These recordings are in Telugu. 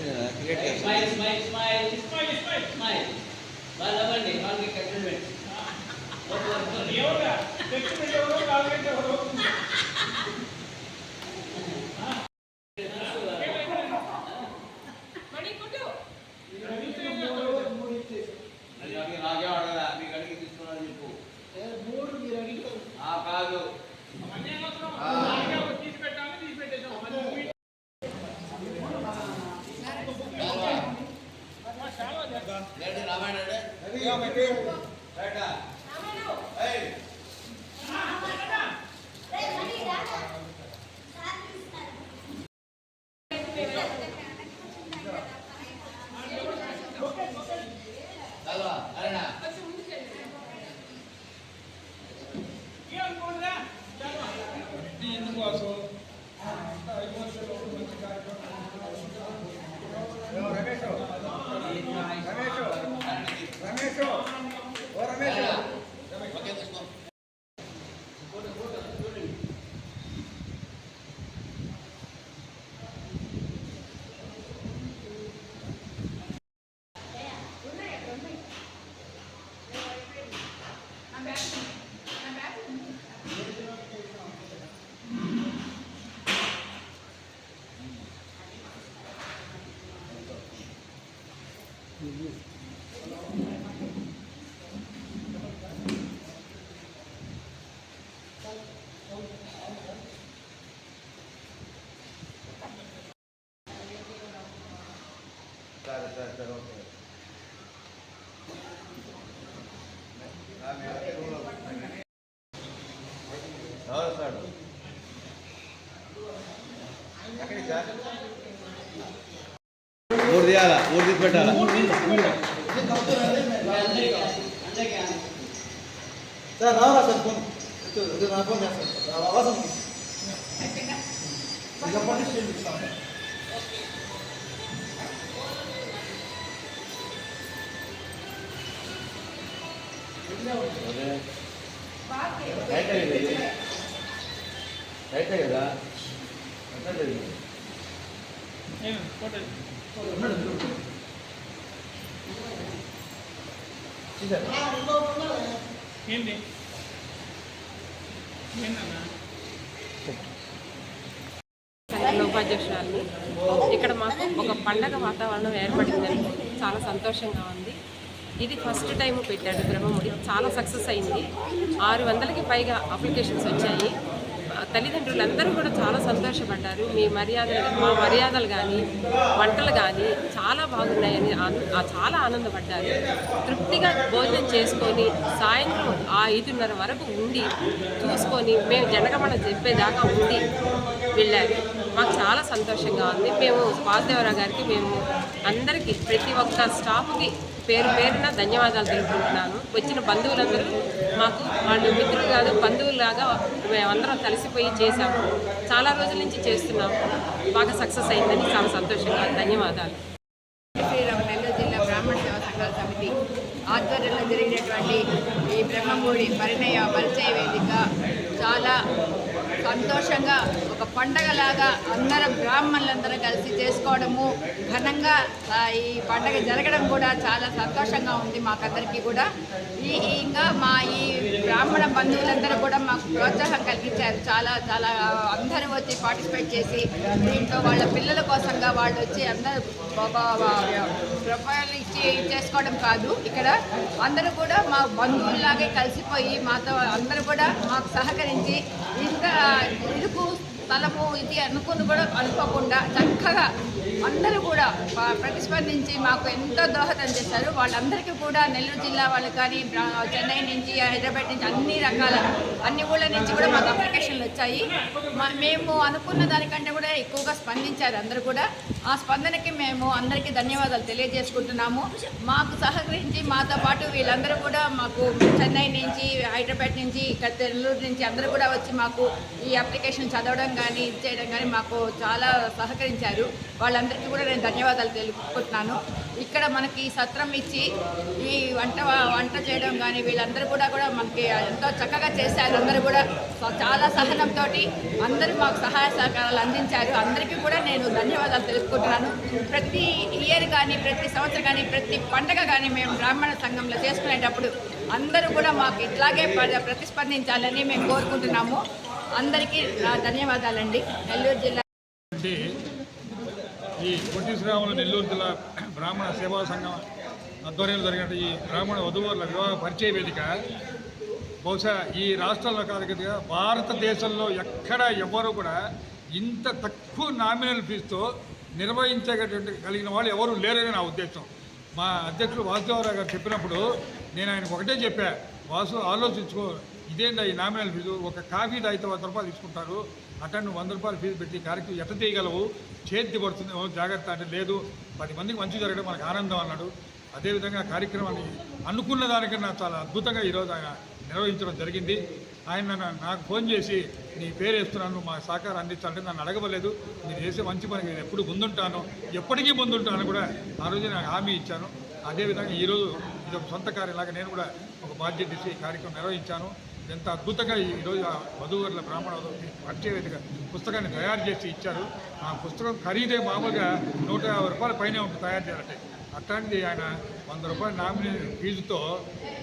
Smile, smile, smile, smile, smile, smile. Balabandi, balabandi, compliment. ఊరు తీయాలా ఊరు తీసి పెట్టాలా సార్ రావాలా సార్ ఫోన్ నా ఫోన్ చేస్తాను అవసరం రైతే కదా ఏంటి ఉపాధ్యక్షురాలు ఇక్కడ మాకు ఒక పండగ వాతావరణం ఏర్పడిందని చాలా సంతోషంగా ఉంది. ఇది ఫస్ట్ టైం పెట్టాడు బ్రహ్మముడి, చాలా సక్సెస్ అయింది. 600కి పైగా అప్లికేషన్స్ వచ్చాయి. తల్లిదండ్రులందరూ కూడా చాలా సంతోషపడ్డారు. మా మర్యాదలు కానీ వంటలు కానీ చాలా బాగున్నాయని చాలా ఆనందపడ్డారు. తృప్తిగా భోజనం చేసుకొని సాయంత్రం 5:30 వరకు ఉండి చూసుకొని మేము జనగమన చెప్పేదాకా ఉండి వెళ్ళారు. మాకు చాలా సంతోషంగా ఉంది. మేము వాసుదేవరావు గారికి మేము అందరికీ ప్రతి ఒక్క స్టాఫ్కి పేరు పేరున ధన్యవాదాలు తెలుపుకుంటున్నాను. వచ్చిన బంధువులందరూ మాకు వాళ్ళు మిత్రులు కాదు బంధువులాగా మేమందరం కలిసిపోయి చేశాము. చాలా రోజుల నుంచి చేస్తున్నాము. బాగా సక్సెస్ అయిందని చాలా సంతోషంగా ధన్యవాదాలు. శ్రీరామ నెల్లూరు జిల్లా బ్రాహ్మణ సేవా సంఘాల సమితి ఆధ్వర్యంలో జరిగినటువంటి ఈ బ్రహ్మముడి పరిచయ వేదిక చాలా సంతోషంగా ఒక పండగలాగా అందరం బ్రాహ్మణులందరూ కలిసి చేసుకోవడము, ఘనంగా ఈ పండగ జరగడం కూడా చాలా సంతోషంగా ఉంది మాకందరికీ కూడా. ఇంకా మా ఈ బ్రాహ్మణ బంధువులందరూ కూడా మాకు ప్రోత్సాహం కలిగించారు. చాలా చాలా అందరూ వచ్చి పార్టిసిపేట్ చేసి దీంట్లో వాళ్ళ పిల్లల కోసంగా వాళ్ళు వచ్చి అందరూ ప్రొఫైల్ ఇచ్చి చేసుకోవడం కాదు, ఇక్కడ అందరూ కూడా మా బంధువుల్లాగే కలిసిపోయి మాతో అందరూ కూడా మాకు సహకరించి ఇంత ఇరుకు స్థలము ఇది అనుకోకుండా చక్కగా అందరూ కూడా ప్రతిస్పందించి మాకు ఎంతో దోహదం చేశారు. వాళ్ళందరికీ కూడా నెల్లూరు జిల్లా వాళ్ళు కానీ చెన్నై నుంచి హైదరాబాద్ నుంచి అన్ని ఊళ్ళ నుంచి కూడా మాకు అప్లికేషన్లు వచ్చాయి. మేము అనుకున్న దానికంటే కూడా ఎక్కువగా స్పందించారు అందరూ కూడా. ఆ స్పందనకి మేము అందరికీ ధన్యవాదాలు తెలియజేసుకుంటున్నాము. మాకు సహకరించి మాతో పాటు వీళ్ళందరూ కూడా మాకు చెన్నై నుంచి హైదరాబాద్ నుంచి ఇక్కడ నెల్లూరు నుంచి అందరూ కూడా వచ్చి మాకు ఈ అప్లికేషన్ చదవడం కానీ ఇది చేయడం కానీ మాకు చాలా సహకరించారు. వాళ్ళందరికీ కూడా నేను ధన్యవాదాలు తెలుపుకుంటున్నాను. ఇక్కడ మనకి సత్రం ఇచ్చి ఈ వంట చేయడం కానీ వీళ్ళందరూ కూడా మనకి ఎంతో చక్కగా చేశారు. అందరూ కూడా చాలా సహనంతో అందరూ మాకు సహాయ సహకారాలు అందించారు. అందరికీ కూడా నేను ధన్యవాదాలు తెలుపుకుంటున్నాను. ప్రతి ఇయర్ కానీ ప్రతి సంవత్సరం కానీ ప్రతి పండగ కానీ మేము బ్రాహ్మణ సంఘంలో చేసుకునేటప్పుడు అందరూ కూడా మాకు ఇట్లాగే ప్రతిస్పందించాలని మేము కోరుకుంటున్నాము. అందరికీ ధన్యవాదాలండి. నెల్లూరు జిల్లా ఈ పొట్టి శ్రీరాములు నెల్లూరు జిల్లా బ్రాహ్మణ సేవా సంఘం ఆధ్వర్యంలో జరిగిన ఈ బ్రాహ్మణ వధువుల వివాహ పరిచయ వేదిక బహుశా ఈ రాష్ట్రాల్లో కాదు, భారతదేశంలో ఎక్కడ ఎవరు కూడా ఇంత తక్కువ నామినల్ ఫీజుతో నిర్వహించగలిగిన వాళ్ళు ఎవరు లేరని నా ఉద్దేశం. మా అధ్యక్షుడు వాసుదేవరావు గారు చెప్పినప్పుడు నేను ఆయనకు ఒకటే చెప్పా, వాసు ఆలోచించుకో, ఇదేంటి ఈ నామినల్ ఫీజు, ఒక కాఫీ తాగితే 100 రూపాయలు తీసుకుంటారు, అట్లా నువ్వు 100 రూపాయలు ఫీజు పెట్టి కార్యక్రమం ఎట్ట చేయగలవు, చేతి పడుతుంది, జాగ్రత్త అంటే లేదు 10 మందికి మంచి జరగడం మనకు ఆనందం అన్నాడు. అదేవిధంగా కార్యక్రమాన్ని అనుకున్న దానికన్నా చాలా అద్భుతంగా ఈరోజు ఆయన నిర్వహించడం జరిగింది. ఆయన నాకు ఫోన్ చేసి నీ పేరు వేస్తున్నాను, మా సహకారం అందించాలంటే నన్ను అడగలేదు. మీరు చేసే మంచి పనికి నేను ఎప్పుడు ముందుంటాను, ఎప్పటికీ ముందుంటాను కూడా ఆ రోజు నాకు హామీ ఇచ్చాను. అదేవిధంగా ఈరోజు ఇది ఒక సొంత కార్యలాగా నేను కూడా ఒక బాధ్యత ఇచ్చి ఈ కార్యక్రమం నిర్వహించాను. ఎంత అద్భుతంగా ఈరోజు వధువుల బ్రాహ్మణ పరిచయ వేదిక పుస్తకాన్ని తయారు చేసి ఇచ్చారు. ఆ పుస్తకం ఖరీదే మామూలుగా 150 రూపాయల పైనే ఉంటుంది తయారు చేయాలంటే. అట్లాంటిది ఆయన 100 రూపాయల నామినీ ఫీజుతో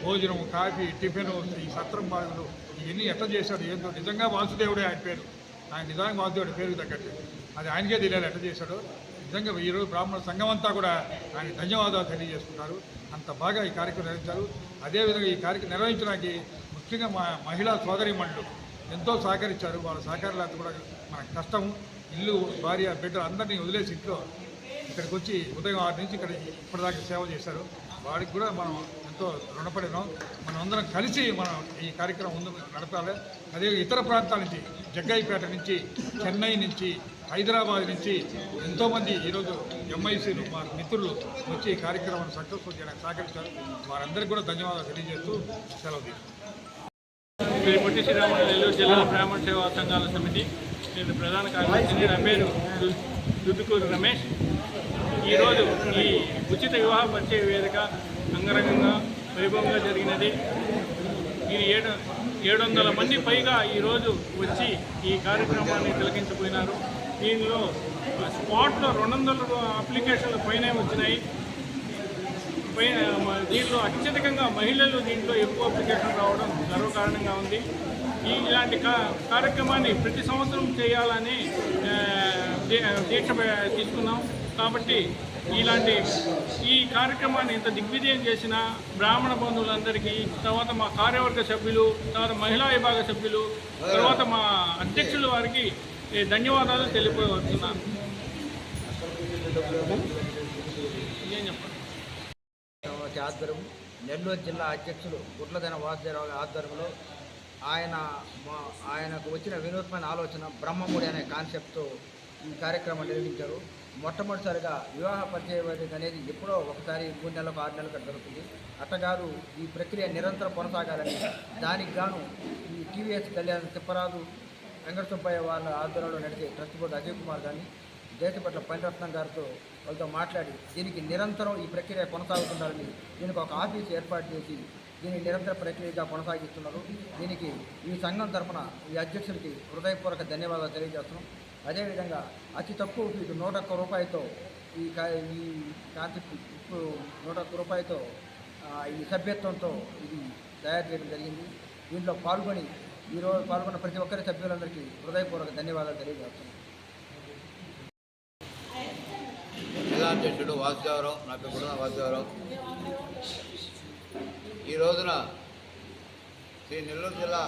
భోజనం, కాఫీ, టిఫిన్, ఈ సత్రం బాగులు ఇవన్నీ ఎట్లా చేశాడు ఏంటో. నిజంగా వాసుదేవుడే ఆయన పేరు, ఆయన నిజంగా వాసుదేవుడి పేరుకి తగ్గట్టు అది ఆయనకే తెలియాలి ఎట్లా చేశాడు. నిజంగా ఈరోజు బ్రాహ్మణ సంఘం అంతా కూడా ఆయన ధన్యవాదాలు తెలియజేసుకుంటారు. అంత బాగా ఈ కార్యక్రమం నిర్వహించారు. అదేవిధంగా ఈ కార్యక్రమం నిర్వహించడానికి ముఖ్యంగా మా మహిళా సోదరీమణులు ఎంతో సహకరించారు. వాళ్ళ సహకారాలు కూడా మన కష్టం, ఇల్లు, భార్య, బిడ్డలు అందరినీ వదిలేసి ఇంట్లో ఇక్కడికి వచ్చి ఉదయం 6 నుంచి ఇక్కడ ఇప్పటిదాకా సేవ చేశారు. వాడికి కూడా మనం ఎంతో రుణపడినాం. మనం అందరం కలిసి మనం ఈ కార్యక్రమం ముందు నడపాలి. అదే ఇతర ప్రాంతాల నుంచి, జగ్గయ్యపేట నుంచి, చెన్నై నుంచి, హైదరాబాద్ నుంచి ఎంతోమంది ఈరోజు ఎంఐసీలు మా మిత్రులు వచ్చి ఈ కార్యక్రమాన్ని సక్సెస్ఫుల్ చేయడానికి సహకరించారు. వారందరికీ కూడా ధన్యవాదాలు తెలియజేస్తూ సెలవు తీసుకుంటాం. శ్రీ పొట్టి శ్రీరాములు నెల్లూరు జిల్లా బ్రాహ్మణ సేవా సంఘాల సమితి నేను ప్రధాన కార్యదర్శిని. నా పేరు దుద్దుకూరు రమేష్. ఈరోజు ఈ ఉచిత వివాహ పరిచయ వేదిక అంగరంగంగా వైభవంగా జరిగినది. ఇది 700 మంది పైగా ఈరోజు వచ్చి ఈ కార్యక్రమాన్ని తిలకించబోయినారు. దీనిలో స్పాట్లో 200 అప్లికేషన్ల పైనే వచ్చినాయి. దీంట్లో అత్యధికంగా మహిళలు దీంట్లో ఎక్కువ అప్లికేషన్ రావడం గర్వకారణంగా ఉంది. ఇలాంటి కార్యక్రమాన్ని ప్రతి సంవత్సరం చేయాలని దీక్ష తీసుకున్నాం. కాబట్టి ఈ కార్యక్రమాన్ని ఇంత దిగ్విజయం చేసిన బ్రాహ్మణ బంధువులందరికీ, తర్వాత మా కార్యవర్గ సభ్యులు, తర్వాత మహిళా విభాగ సభ్యులు, తర్వాత మా అధ్యక్షుల వారికి ధన్యవాదాలు తెలియవస్తున్నాను. ఏం చెప్పండి. ఆధ్వర్యం నెల్లూరు జిల్లా అధ్యక్షులు గుడ్లదైన వాసుదేవరావు ఆధ్వర్యంలో ఆయనకు వచ్చిన వినూత్నమైన ఆలోచన బ్రహ్మముడి అనే కాన్సెప్ట్తో ఈ కార్యక్రమం నిర్వహించారు. మొట్టమొదటిసారిగా వివాహ పరిచయ వేదిక అనేది ఎప్పుడో ఒకసారి 3 నెలలకు 6 నెలలకు జరుగుతుంది. అట్టగారు ఈ ప్రక్రియ నిరంతరం కొనసాగాలని దానికి గాను ఈ టీవీఎస్ కళ్యాణ్ తిప్పరాజు వెంకటసుబ్బయ్య వాళ్ళ ఆధ్వర్యంలో నడిచే ట్రస్ట్ బోర్డు అజయ్ కుమార్ గారిని, దేశపట్ల పనిరత్నం గారితో వాళ్ళతో మాట్లాడి దీనికి నిరంతరం ఈ ప్రక్రియ కొనసాగుతుండాలని దీనికి ఒక ఆఫీస్ ఏర్పాటు చేసి దీన్ని నిరంతర ప్రక్రియగా కొనసాగిస్తున్నారు. దీనికి ఈ సంఘం తరఫున ఈ అధ్యక్షుడికి హృదయపూర్వక ధన్యవాదాలు తెలియజేస్తున్నాం. అదేవిధంగా అతి తక్కువ ఫీజు 101 రూపాయలతో ఈ కాన్సెప్ట్ ఇప్పుడు 101 రూపాయలతో ఈ సభ్యత్వంతో ఇది తయారు చేయడం జరిగింది. దీంట్లో ఈరోజు పాల్గొన్న ప్రతి ఒక్కరి సభ్యులందరికీ హృదయపూర్వక ధన్యవాదాలు తెలియజేస్తున్నాం. జిల్లా అధ్యక్షుడు వాసుదేవరావు, నా పేరు కూడా వాసుదేవరావు. ఈ రోజున శ్రీ నెల్లూరు జిల్లా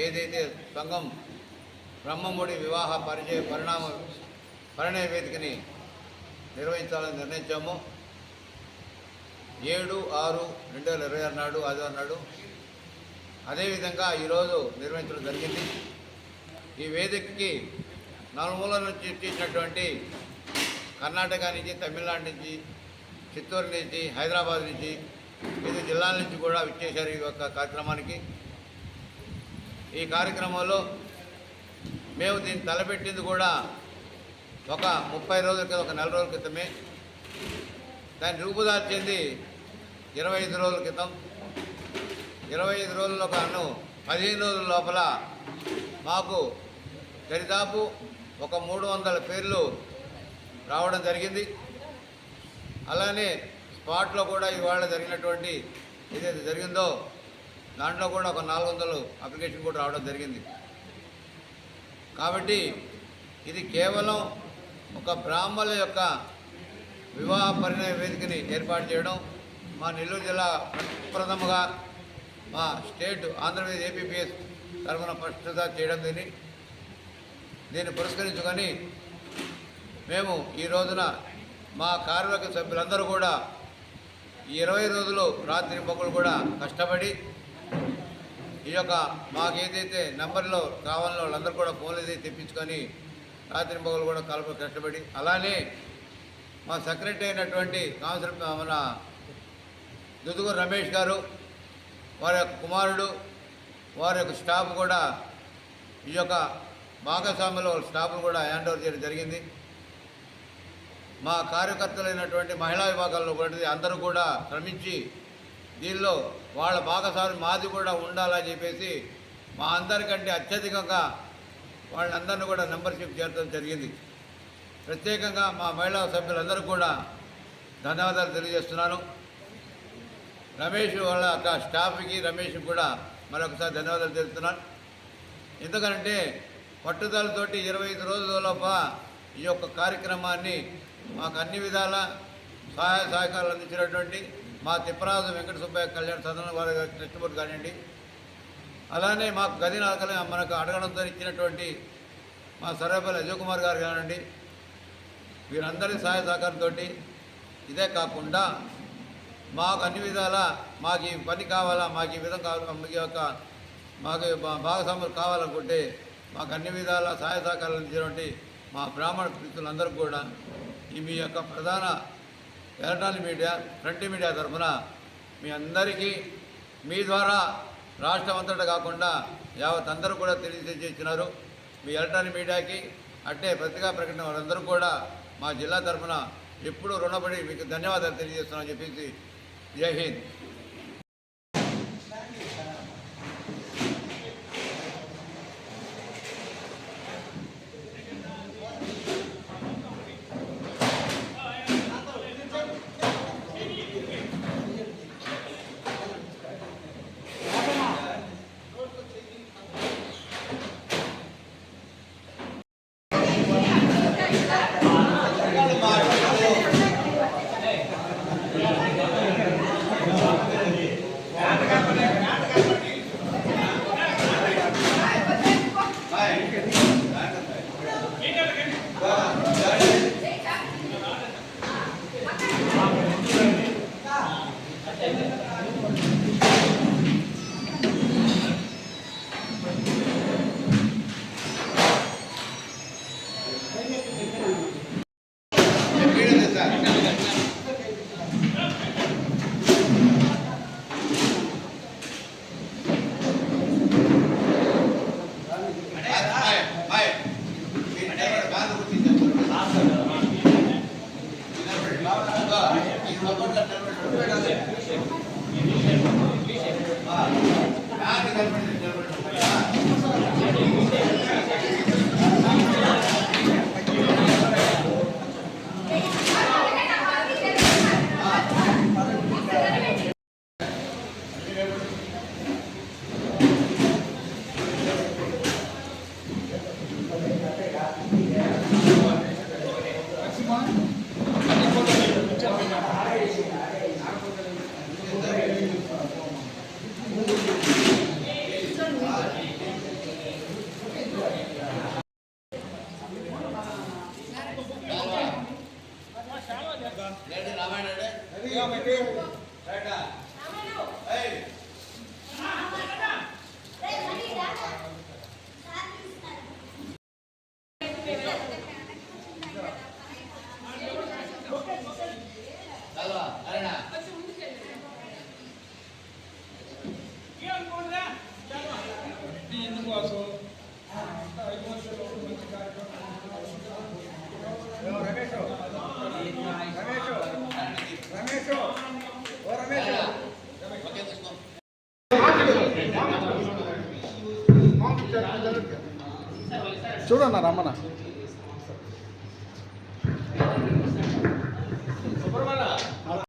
ఏదైతే సంఘం బ్రహ్మముడి వివాహ పరిణయ వేదికని నిర్వహించాలని నిర్ణయించాము. 7/6/2026 నాడు ఆదివారం నాడు అదేవిధంగా ఈరోజు నిర్వహించడం జరిగింది. ఈ వేదికకి నలుమూలల నుంచి తీసినటువంటి కర్ణాటక నుంచి, తమిళనాడు నుంచి, చిత్తూరు నుంచి, హైదరాబాద్ నుంచి, 5 జిల్లాల నుంచి కూడా విచ్చేశారు ఈ యొక్క కార్యక్రమానికి. ఈ కార్యక్రమంలో మేము దీన్ని తలపెట్టింది కూడా ఒక 30 రోజుల క్రితం, ఒక 4 రోజుల క్రితమే. దాన్ని రూపుదాల్చింది 25 రోజుల క్రితం. 25 రోజుల్లో కాను 15 రోజుల లోపల మాకు దరిదాపు ఒక 300 పేర్లు రావడం జరిగింది. అలానే స్పాట్లో కూడా ఇవాళ జరిగినటువంటి ఏదైతే జరిగిందో దాంట్లో కూడా ఒక 400 అప్లికేషన్ కూడా రావడం జరిగింది. కాబట్టి ఇది కేవలం ఒక బ్రాహ్మణుల యొక్క వివాహ పరిణయ వేదికని ఏర్పాటు చేయడం మా నెల్లూరు జిల్లా ప్రథమగా మా స్టేట్ ఆంధ్రప్రదేశ్ ఏపీపీఎస్ తరఫున ఫస్ట్గా చేయడం దీన్ని పురస్కరించుకొని మేము ఈ రోజున మా కార్యవర్గ సభ్యులందరూ కూడా ఈ 20 రోజులు రాత్రి పగలు కూడా కష్టపడి ఈ యొక్క మాకేదైతే నెంబర్లో కావాలో వాళ్ళందరూ కూడా ఫోన్లు తెప్పించుకొని రాత్రి పగలు కూడా కష్టపడి, అలానే మా సెక్రటరీ అయినటువంటి కౌన్సిలర్ మన దుదుగూరు రమేష్ గారు, వారి యొక్క కుమారుడు, వారి యొక్క స్టాఫ్ కూడా ఈ యొక్క భాగస్వామ్యంలో స్టాఫ్ను కూడా హ్యాండ్ ఓవర్ చేయడం జరిగింది. మా కార్యకర్తలైనటువంటి మహిళా విభాగాల్లో కూడా అందరూ కూడా శ్రమించి దీనిలో వాళ్ళ భాగస్వామ్యం మాది కూడా ఉండాలని చెప్పేసి మా అందరికంటే అత్యధికంగా వాళ్ళందరినీ కూడా మెంబర్షిప్ చేర్చడం జరిగింది. ప్రత్యేకంగా మా మహిళా సభ్యులందరూ కూడా ధన్యవాదాలు తెలియజేస్తున్నాను. రమేష్ వాళ్ళ యొక్క స్టాఫ్కి రమేష్కి కూడా మరొకసారి ధన్యవాదాలు తెలుపుతున్నాను. ఎందుకంటే పట్టుదలతోటి 25 రోజులలోప ఈ యొక్క కార్యక్రమాన్ని మాకు అన్ని విధాల సహాయ సహకారాలు అందించినటువంటి మా తిప్పరాజు వెంకట సుబ్బయ్య కళ్యాణ సదన వారి కృష్ణమూర్తి కానివ్వండి, అలానే మాకు గది నాకలు మనకు అడగడంతో ఇచ్చినటువంటి మా సర్వేపల్లి అజయ్ కుమార్ గారు కానివ్వండి, వీరందరి సహాయ సహకారంతో ఇదే కాకుండా మాకు అన్ని విధాల మాకు ఈ పని కావాలా, మాకు ఈ విధంగా మాకు భాగస్వాములు కావాలనుకుంటే మాకు అన్ని విధాల సహాయ సహకారాలు అందించినటువంటి మా బ్రాహ్మణ ప్రీతులందరూ కూడా ఈ మీ యొక్క ప్రధాన ఎలక్ట్రానిక్ మీడియా ప్రింట్ మీడియా తరఫున మీ అందరికీ మీ ద్వారా రాష్ట్రం అంతటా కాకుండా యావత్ అందరూ కూడా తెలియజేసినారు. మీ ఎలక్ట్రానిక్ మీడియాకి అట్టే పత్రికా ప్రకటన వారందరూ కూడా మా జిల్లా తరఫున ఎప్పుడూ రుణపడి మీకు ధన్యవాదాలు తెలియజేస్తున్నామని చెప్పేసి జై హింద్. చూడన్నా రమ్మన్నా